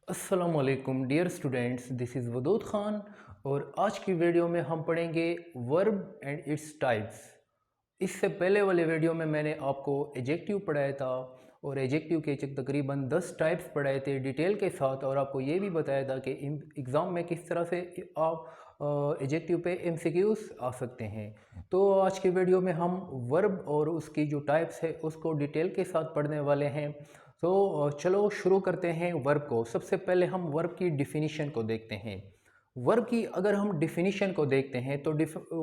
अस्सलामुअलैकुम dear students, this is Wadood Khan. और आज की वीडियो में हम पढ़ेंगे वर्ब एंड इट्स टाइप्स। इससे पहले वाले वीडियो में मैंने आपको एजेक्टिव पढ़ाया था और एजेक्टिव के तकरीबन 10 टाइप्स पढ़ाए थे डिटेल के साथ, और आपको ये भी बताया था कि एग्ज़ाम में किस तरह से आप एजेक्टिव पे एमसीक्यूज आ सकते हैं। तो आज की वीडियो में हम वर्ब और उसकी जो टाइप्स है उसको डिटेल के साथ पढ़ने वाले हैं। तो चलो शुरू करते हैं वर्ब को। सबसे पहले हम वर्ब की डिफिनीशन को देखते हैं। वर्ब की अगर हम डिफिनीशन को देखते हैं तो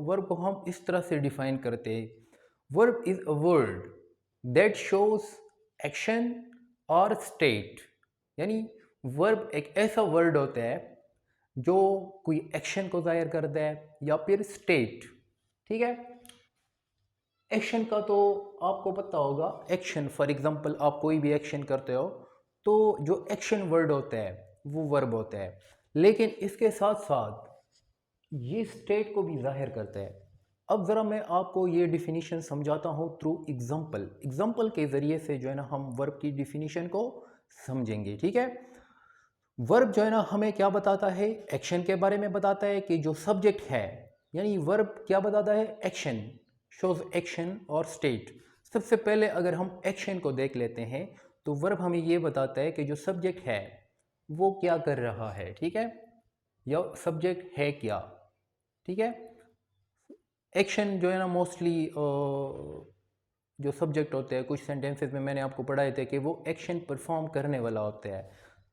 वर्ब को हम इस तरह से डिफाइन करते हैं। Verb is a word that shows action और स्टेट। यानी वर्ब एक ऐसा वर्ड होता है जो कोई एक्शन को जाहिर करता है या फिर स्टेट। ठीक है। एक्शन का तो आपको पता होगा, एक्शन फॉर एग्जांपल आप कोई भी एक्शन करते हो तो जो एक्शन वर्ड होता है वो वर्ब होता है, लेकिन इसके साथ साथ ये स्टेट को भी जाहिर करता है। अब ज़रा मैं आपको ये डिफिनीशन समझाता हूँ थ्रू एग्जांपल। एग्जांपल के ज़रिए से जो है ना हम वर्ब की डिफिनीशन को समझेंगे। ठीक है। वर्ब जो है ना हमें क्या बताता है, एक्शन के बारे में बताता है कि जो सब्जेक्ट है, यानी वर्ब क्या बताता है, एक्शन, शोज एक्शन और स्टेट। सबसे पहले अगर हम एक्शन को देख लेते हैं तो वर्ब हमें ये बताता है कि जो सब्जेक्ट है वो क्या कर रहा है। ठीक है, या सब्जेक्ट है क्या। ठीक है। एक्शन जो है ना मोस्टली जो सब्जेक्ट होते हैं, कुछ सेंटेंसेस में मैंने आपको पढ़ाए थे कि वो एक्शन परफॉर्म करने वाला होता है।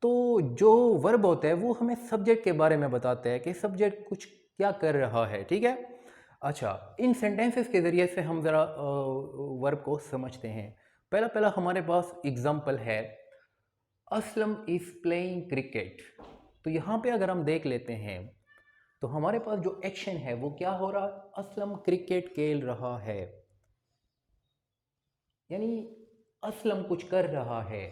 तो जो वर्ब होता है वो हमें सब्जेक्ट के बारे में बताता है कि सब्जेक्ट कुछ क्या कर रहा है। ठीक है। अच्छा, इन सेंटेंसेस के ज़रिए से हम ज़रा वर्ब को समझते हैं। पहला पहला हमारे पास एग्जाम्पल है, असलम इज़ प्लेइंग क्रिकेट। तो यहाँ पे अगर हम देख लेते हैं तो हमारे पास जो एक्शन है वो क्या हो रहा है, असलम क्रिकेट खेल रहा है। यानी असलम कुछ कर रहा है,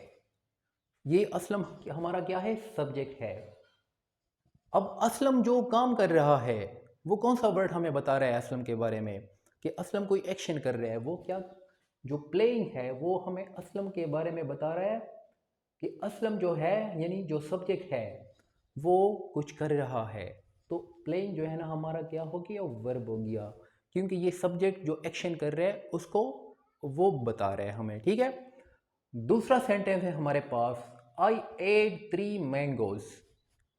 ये असलम हमारा क्या है, सब्जेक्ट है। अब असलम जो काम कर रहा है वो कौन सा वर्ड हमें बता रहा है असलम के बारे में, कि असलम कोई एक्शन कर रहा है। वो क्या, जो प्लेइंग है वो हमें असलम के बारे में बता रहा है कि असलम जो है यानी जो सब्जेक्ट है वो कुछ कर रहा है। तो प्लेइंग जो है ना हमारा क्या हो गया, वर्ब हो गया, क्योंकि ये सब्जेक्ट जो एक्शन कर रहा है उसको वो बता रहे हैं हमें। ठीक है। दूसरा सेंटेंस है हमारे पास, आई एट 3 मैंगोज।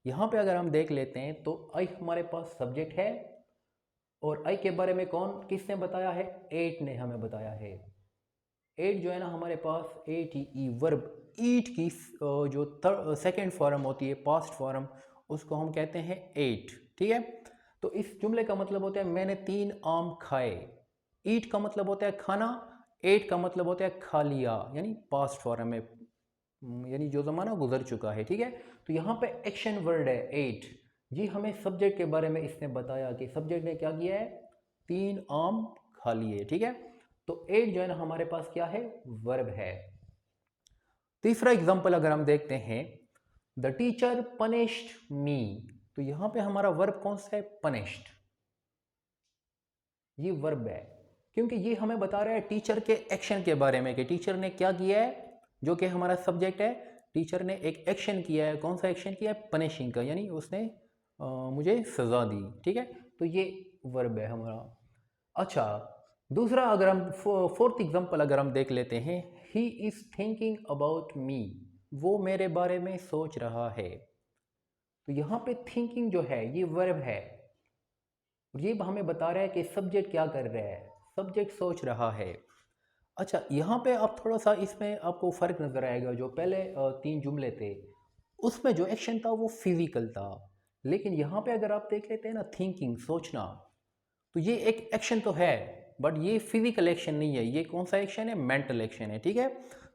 यहाँ पे अगर हम देख लेते हैं तो आई हमारे पास सब्जेक्ट है, और आई के बारे में कौन किसने बताया है, एट ने हमें बताया है। एट जो है ना हमारे पास एट ई वर्ब, ईट की जो सेकेंड फॉर्म होती है, पास्ट फॉर्म, उसको हम कहते हैं एट। ठीक है। तो इस जुमले का मतलब होता है मैंने 3 आम खाए। ईट का मतलब होता है खाना, एट का मतलब होता है खा लिया, यानी पास्ट फॉर्म में, यानी जो ज़माना गुजर चुका है। ठीक है। तो यहाँ पे एक्शन वर्ड है एट। जी हमें सब्जेक्ट के बारे में इसने बताया कि सब्जेक्ट ने क्या किया है, 3 आम खा लिए। ठीक है। तो एट जो है ना हमारे पास क्या है, वर्ब है। तीसरा एग्जांपल अगर हम देखते हैं, द टीचर पनिश्ड मी। तो यहाँ पे हमारा वर्ब कौन सा है, पनिश्ड। ये वर्ब है क्योंकि ये हमें बता रहा है टीचर के एक्शन के बारे में कि टीचर ने क्या किया है, जो कि हमारा सब्जेक्ट है। टीचर ने एक एक्शन किया है, कौन सा एक्शन किया है, पनिशिंग का, यानी उसने मुझे सज़ा दी। ठीक है। तो ये वर्ब है हमारा। अच्छा, दूसरा अगर हम फोर्थ एग्जांपल अगर हम देख लेते हैं, he is thinking about me. वो मेरे बारे में सोच रहा है। तो यहाँ पे थिंकिंग जो है ये वर्ब है, और ये हमें बता रहा है कि सब्जेक्ट क्या कर रहा है, सब्जेक्ट सोच रहा है। अच्छा, यहाँ पे आप थोड़ा सा इसमें आपको फ़र्क नज़र आएगा। जो पहले 3 जुमले थे उसमें जो एक्शन था वो फिजिकल था, लेकिन यहाँ पे अगर आप देख लेते हैं ना, थिंकिंग, सोचना, तो ये एक एक्शन तो है, बट ये फिजिकल एक्शन नहीं है। ये कौन सा एक्शन है, मेंटल एक्शन है। ठीक है।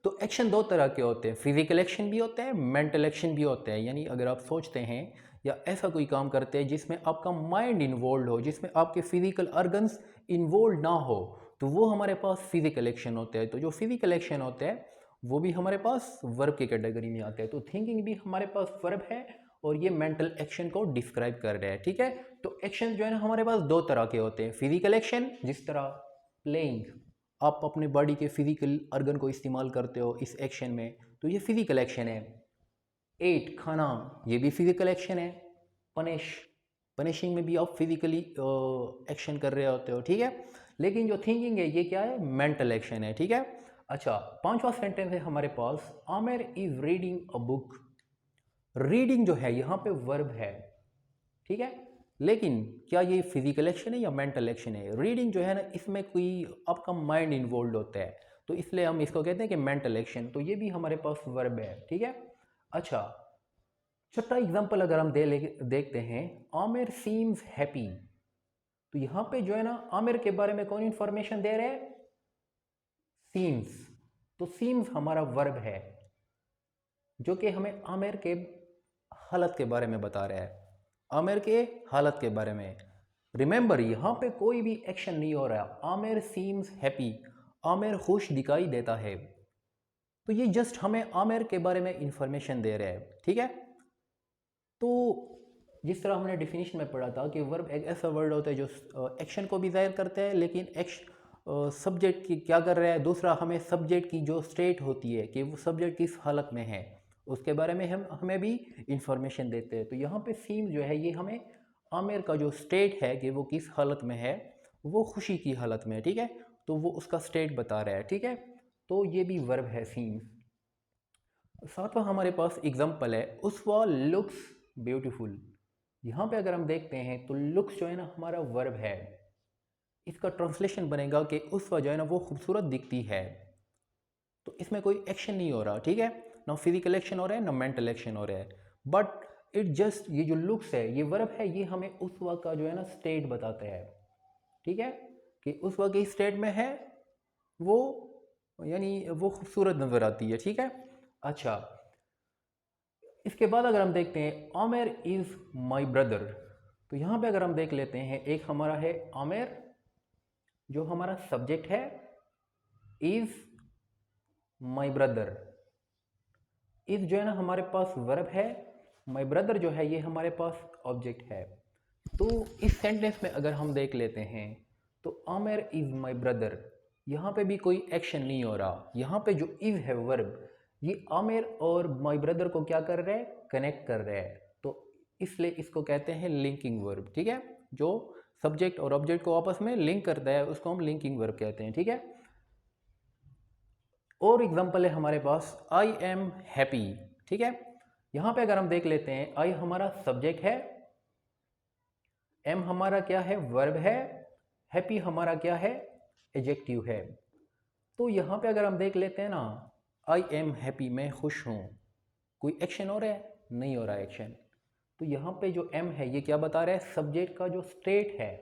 तो एक्शन 2 तरह के होते हैं, फिजिकल एक्शन भी होते हैं, मेंटल एक्शन भी होते हैं। यानी अगर आप सोचते हैं या ऐसा कोई काम करते हैं जिसमें आपका माइंड इन्वॉल्व हो, जिसमें आपके फिजिकल ऑर्गन्स इन्वॉल्व ना हो, तो वो हमारे पास फिजिकल एक्शन होते हैं। तो जो फिजिकल एक्शन होते हैं वो भी हमारे पास वर्ब की कैटेगरी में आते हैं। तो थिंकिंग भी हमारे पास वर्ब है, और ये मेंटल एक्शन को डिस्क्राइब कर रहा है। ठीक है। तो एक्शन जो है ना हमारे पास 2 तरह के होते हैं, फिजिकल एक्शन, जिस तरह प्लेइंग, आप अपने बॉडी के फिजिकल ऑर्गन को इस्तेमाल करते हो इस एक्शन में, तो ये फिजिकल एक्शन है। एट खाना, ये भी फिजिकल एक्शन है। पनिश, पनिशिंग में भी आप फिजिकली एक्शन कर रहे होते हो, ठीक है। लेकिन जो थिंकिंग है ये क्या है, मेंटल एक्शन है, ठीक है। अच्छा, पांचवा सेंटेंस है हमारे पास, Aamir is reading a book. Reading जो है यहाँ पे वर्ब है, ठीक है। लेकिन क्या ये फिजिकल एक्शन है या मेंटल एक्शन है? रीडिंग जो है ना, इसमें कोई आपका माइंड इन्वॉल्व होता है, तो इसलिए हम इसको कहते हैं कि मेंटल एक्शन, तो ये भी हमारे पास वर्ब है, ठीक है। अच्छा, छठा एग्जाम्पल अगर हम देखते हैं, आमिर सीम्स हैप्पी। तो यहाँ पे जो है ना, आमिर के बारे में कौन इंफॉर्मेशन दे रहे हैं? सीम्स। तो सीम्स हमारा वर्ब है जो कि हमें आमिर के हालत के बारे में बता रहा है, आमिर के हालत के बारे में। रिमेंबर, यहाँ पे कोई भी एक्शन नहीं हो रहा। आमिर सीम्स हैप्पी, आमिर खुश दिखाई देता है, तो ये जस्ट हमें आमिर के बारे में इंफॉर्मेशन दे रहा है, ठीक है। तो जिस तरह हमने डिफिनीशन में पढ़ा था कि वर्ब एक ऐसा वर्ड होता है जो एक्शन को भी जाहिर करता है, लेकिन सब्जेक्ट की क्या कर रहा है। दूसरा, हमें सब्जेक्ट की जो स्टेट होती है कि वो सब्जेक्ट किस हालत में है, उसके बारे में हमें भी इंफॉर्मेशन देते हैं। तो यहाँ पे सीम जो है, ये हमें आमिर का जो स्टेट है कि वो किस हालत में है, वो खुशी की हालत में है, ठीक है। तो वो उसका स्टेट बता रहा है, ठीक है। तो ये भी वर्ब है, सीम। सातवां हमारे पास एग्जाम्पल है, उसवा लुक्स ब्यूटीफुल। यहाँ पे अगर हम देखते हैं तो लुक्स जो है ना, हमारा वर्ब है। इसका ट्रांसलेशन बनेगा कि उसवा जो है ना, वो खूबसूरत दिखती है। तो इसमें कोई एक्शन नहीं हो रहा, ठीक है। ना फिजिकल एक्शन हो रहा है, ना मेंटल एक्शन हो रहा है, बट इट जस्ट, ये जो लुक्स है, ये वर्ब है, ये हमें उसवा का जो है ना स्टेट बताता है, ठीक है। कि उसवा के स्टेट में है वो, यानी वो खूबसूरत नज़र आती है, ठीक है। अच्छा, इसके बाद अगर हम देखते हैं, आमिर इज़ माई ब्रदर। तो यहाँ पे अगर हम देख लेते हैं, एक हमारा है आमिर, जो हमारा सब्जेक्ट है, इज़ माई ब्रदर। इज़ जो है ना हमारे पास वर्ब है, माई ब्रदर जो है ये हमारे पास ऑब्जेक्ट है। तो इस सेंटेंस में अगर हम देख लेते हैं, तो आमिर इज़ माई ब्रदर, यहाँ पे भी कोई एक्शन नहीं हो रहा। यहाँ पे जो इज़ है वर्ब, ये आमिर और माई ब्रदर को क्या कर रहा है, कनेक्ट कर रहा है। तो इसलिए इसको कहते हैं लिंकिंग वर्ब, ठीक है। जो सब्जेक्ट और ऑब्जेक्ट को आपस में लिंक करता है, उसको हम लिंकिंग वर्ब कहते हैं, ठीक है। और एग्जाम्पल है हमारे पास, आई एम हैप्पी, ठीक है। यहाँ पे अगर हम देख लेते हैं, आई हमारा सब्जेक्ट है, एम हमारा क्या है, वर्ब है, हैप्पी हमारा क्या है, एडजेक्टिव है। तो यहाँ पे अगर हम देख लेते हैं ना, आई एम हैप्पी, मैं खुश हूँ, कोई एक्शन हो रहा है? नहीं हो रहा है एक्शन। तो यहाँ पे जो एम है, ये क्या बता रहा है, सब्जेक्ट का जो स्टेट है,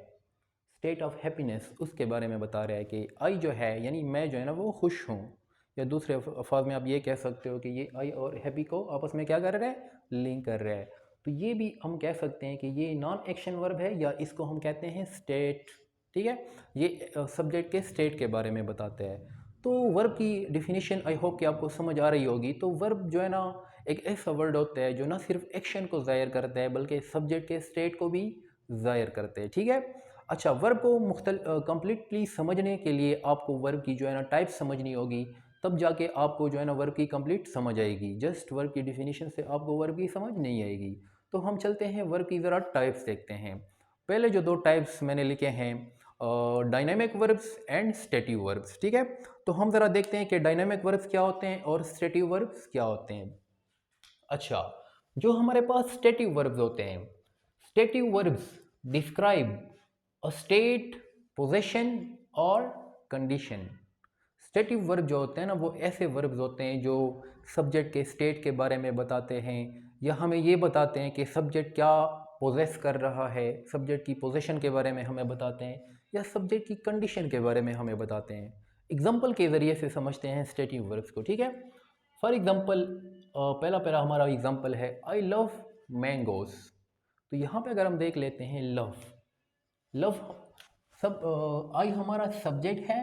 स्टेट ऑफ हैप्पीनेस, उसके बारे में बता रहा है कि आई जो है, यानी मैं जो है ना, वो खुश हूँ। या दूसरे अल्फाज में आप ये कह सकते हो कि ये आई और हैप्पी को आपस में क्या कर रहा है, लिंक कर रहा है। तो ये भी हम कह सकते हैं कि ये नॉन एक्शन वर्ब है, या इसको हम कहते हैं स्टेट, ठीक है। ये सब्जेक्ट के स्टेट के बारे में बताते हैं। तो वर्ब की डिफिनीशन आई होप कि आपको समझ आ रही होगी। तो वर्ब जो है ना, एक ऐसा वर्ड होता है जो ना सिर्फ एक्शन को ज़ाहिर करता है, बल्कि सब्जेक्ट के स्टेट को भी ज़ाहिर करते हैं, ठीक है। अच्छा, वर्ब को कंप्लीटली समझने के लिए आपको वर्ब की जो है ना टाइप समझनी होगी, तब जाके आपको जो है ना वर्ब की कंप्लीट समझ आएगी। जस्ट वर्ब की डिफिनीशन से आपको वर्ब की समझ नहीं आएगी। तो हम चलते हैं वर्ब की ज़रा टाइप्स देखते हैं। पहले जो दो टाइप्स मैंने लिखे हैं, dynamic verbs and stative verbs, ठीक है। तो हम ज़रा देखते हैं कि डायनेमिक वर्ब्स क्या होते हैं और स्टेटिव वर्ब्स क्या होते हैं। अच्छा, जो हमारे पास स्टेटिव वर्ब्स होते हैं, stative verbs describe a state, position और कंडीशन। स्टेटिव वर्ब जो होते हैं ना, वो ऐसे वर्ब्स होते हैं जो सब्जेक्ट के स्टेट के बारे में बताते हैं, या हमें ये बताते हैं कि सब्जेक्ट क्या पोजेस कर रहा है, सब्जेक्ट की पोजीशन के बारे में हमें बताते हैं, या सब्जेक्ट की कंडीशन के बारे में हमें बताते हैं। एग्जाम्पल के ज़रिए से समझते हैं स्टेटिव वर्ब्स को, ठीक है। फॉर एग्जाम्पल, पहला पैरा हमारा एग्जाम्पल है, आई लव मैंगोस। तो यहाँ पे अगर हम देख लेते हैं, लव, लव सब, आई हमारा सब्जेक्ट है,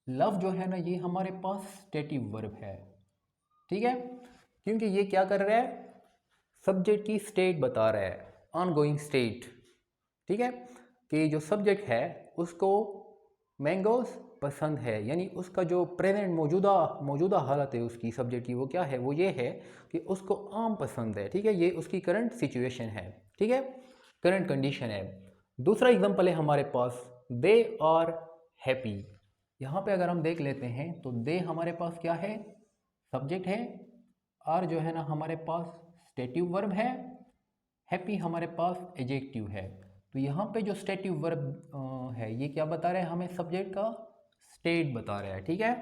लव जो है ना, ये हमारे पास स्टेटिव वर्ब है, ठीक है। क्योंकि ये क्या कर रहा है, सब्जेक्ट की स्टेट बता रहा है, ऑनगोइंग स्टेट, ठीक है। कि जो सब्जेक्ट है उसको मैंगोस पसंद है, यानी उसका जो प्रेजेंट मौजूदा हालत है उसकी सब्जेक्ट की, वो क्या है, वो ये है कि उसको आम पसंद है। ठीक है, ये उसकी करंट सिचुएशन है। ठीक है, करंट कंडीशन है। दूसरा एग्जांपल है हमारे पास, दे आर हैप्पी। यहाँ पे अगर हम देख लेते हैं तो दे हमारे पास क्या है, सब्जेक्ट है, आर जो है ना हमारे पास स्टेटिव वर्ब है, हैप्पी हमारे पास एडजेक्टिव है। तो यहाँ पे जो स्टेटिव वर्ब है ये क्या बता रहा है हमें, सब्जेक्ट का स्टेट बता रहा है। ठीक है।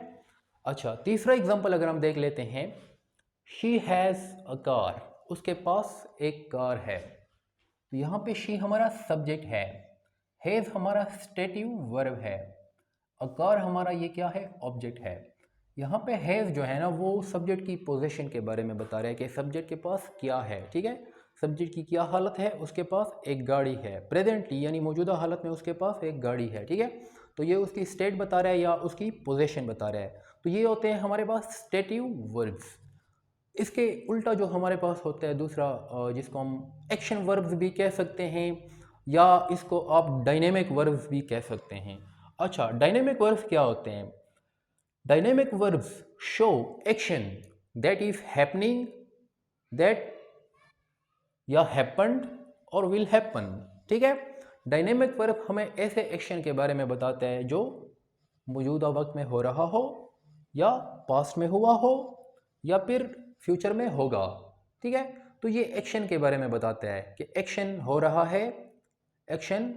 अच्छा, तीसरा एग्जांपल अगर हम देख लेते हैं, शी हैज़ अ कार, उसके पास एक कार है। तो यहाँ पे शी हमारा सब्जेक्ट है, हैज़ हमारा स्टेटिव वर्ब है, अ कार हमारा ये क्या है, ऑब्जेक्ट है। यहाँ पे हैज़ जो है ना वो सब्जेक्ट की पोजीशन के बारे में बता रहा है कि सब्जेक्ट के पास क्या है। ठीक है, सब्जेक्ट की क्या हालत है, उसके पास एक गाड़ी है, प्रेजेंटली यानी मौजूदा हालत में उसके पास एक गाड़ी है। ठीक है, तो ये उसकी स्टेट बता रहा है या उसकी पोजीशन बता रहा है। तो ये होते हैं हमारे पास स्टेटिव वर्ब्स। इसके उल्टा जो हमारे पास होता है दूसरा, जिसको हम एक्शन वर्ब्स भी कह सकते हैं, या इसको आप डायनेमिक वर्ब्स भी कह सकते हैं। अच्छा, डायनेमिक वर्ब्स क्या होते हैं? Dynamic verbs show action that is happening, that या हैपन्ड और विल हैपन। ठीक है, डायनेमिक वर्ब हमें ऐसे एक्शन के बारे में बताता है जो मौजूदा वक्त में हो रहा हो, या पास्ट में हुआ हो, या फिर फ्यूचर में होगा। ठीक है, तो ये एक्शन के बारे में बताता है कि एक्शन हो रहा है, एक्शन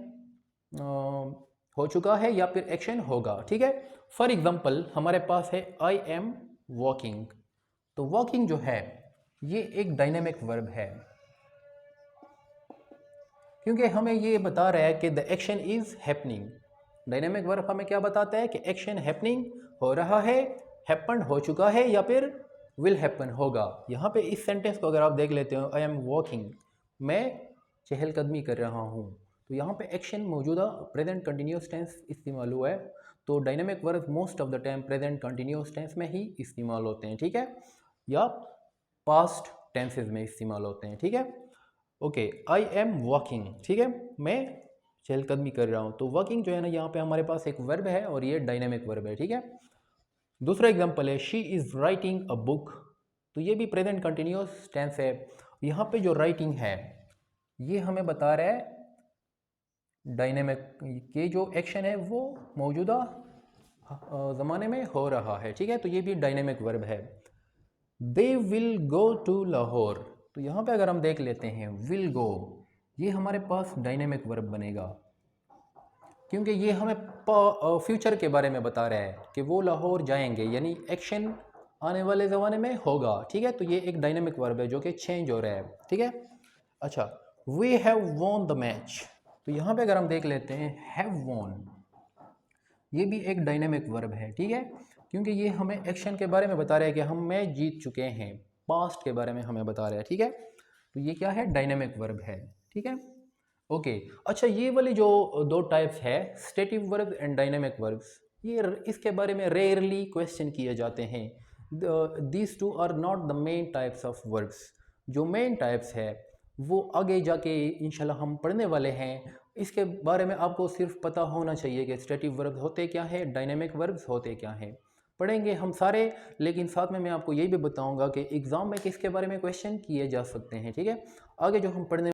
हो चुका है, या फिर एक्शन होगा। ठीक है, फॉर एग्जांपल हमारे पास है आई एम वॉकिंग। तो वॉकिंग जो है ये एक डायनेमिक वर्ब है, क्योंकि हमें ये बता रहा है कि the action is happening. Dynamic verb हमें क्या बताता है कि एक्शन हैपनिंग हो रहा है, हैपन हो चुका है, या फिर विल हैपन होगा। यहाँ पे इस सेंटेंस को अगर आप देख लेते हो, आई एम वॉकिंग, मैं चहलकदमी कर रहा हूँ, तो यहाँ पे एक्शन मौजूदा प्रेजेंट कंटिन्यूस टेंस इस्तेमाल हुआ है। तो dynamic verb most of the time present continuous tense में ही इस्तेमाल होते हैं। ठीक है, या पास्ट टेंसेज में इस्तेमाल होते हैं। ठीक है, ओके, आई एम वॉकिंग। ठीक है, मैं चहलकदमी कर रहा हूँ। तो वॉकिंग जो है ना यहाँ पे हमारे पास एक वर्ब है और ये डायनेमिक वर्ब है। ठीक है, दूसरा एग्जांपल है she is writing a book. तो ये भी प्रेजेंट कंटिन्यूस टेंस है। यहाँ पे जो राइटिंग है ये हमें बता रहा है डायनेमिक के जो एक्शन है वो मौजूदा ज़माने में हो रहा है। ठीक है, तो ये भी डायनेमिक वर्ब है। They will go to Lahore. तो यहाँ पे अगर हम देख लेते हैं, विल गो ये हमारे पास डायनेमिक वर्ब बनेगा, क्योंकि ये हमें फ्यूचर के बारे में बता रहा है कि वो लाहौर जाएंगे, यानी एक्शन आने वाले ज़माने में होगा। ठीक है, तो ये एक डायनेमिक वर्ब है जो कि चेंज हो रहा है। ठीक है, अच्छा, we have won the match. तो यहाँ पे अगर हम देख लेते हैं, हैव वॉन ये भी एक डायनेमिक वर्ब है। ठीक है, क्योंकि ये हमें एक्शन के बारे में बता रहा है कि हम मैच जीत चुके हैं, पास्ट के बारे में हमें बता रहा है। ठीक है, तो ये क्या है, डायनेमिक वर्ब है। ठीक है, ओके। अच्छा, ये वाली जो दो टाइप्स है, stative verb and dynamic verbs, ये इसके बारे में रेयरली क्वेश्चन किए जाते हैं। These two are not the main types of verbs. जो मेन टाइप्स है वो आगे जाके इंशाल्लाह हम पढ़ने वाले हैं। इसके बारे में आपको सिर्फ पता होना चाहिए कि स्टेटिव वर्ब्स होते क्या है, डायनेमिक वर्ब्स होते क्या हैं। पढ़ेंगे हम सारे, लेकिन साथ में मैं आपको ये भी बताऊंगा कि एग्ज़ाम में किसके बारे में क्वेश्चन किए जा सकते हैं। ठीक है, आगे जो हम पढ़ने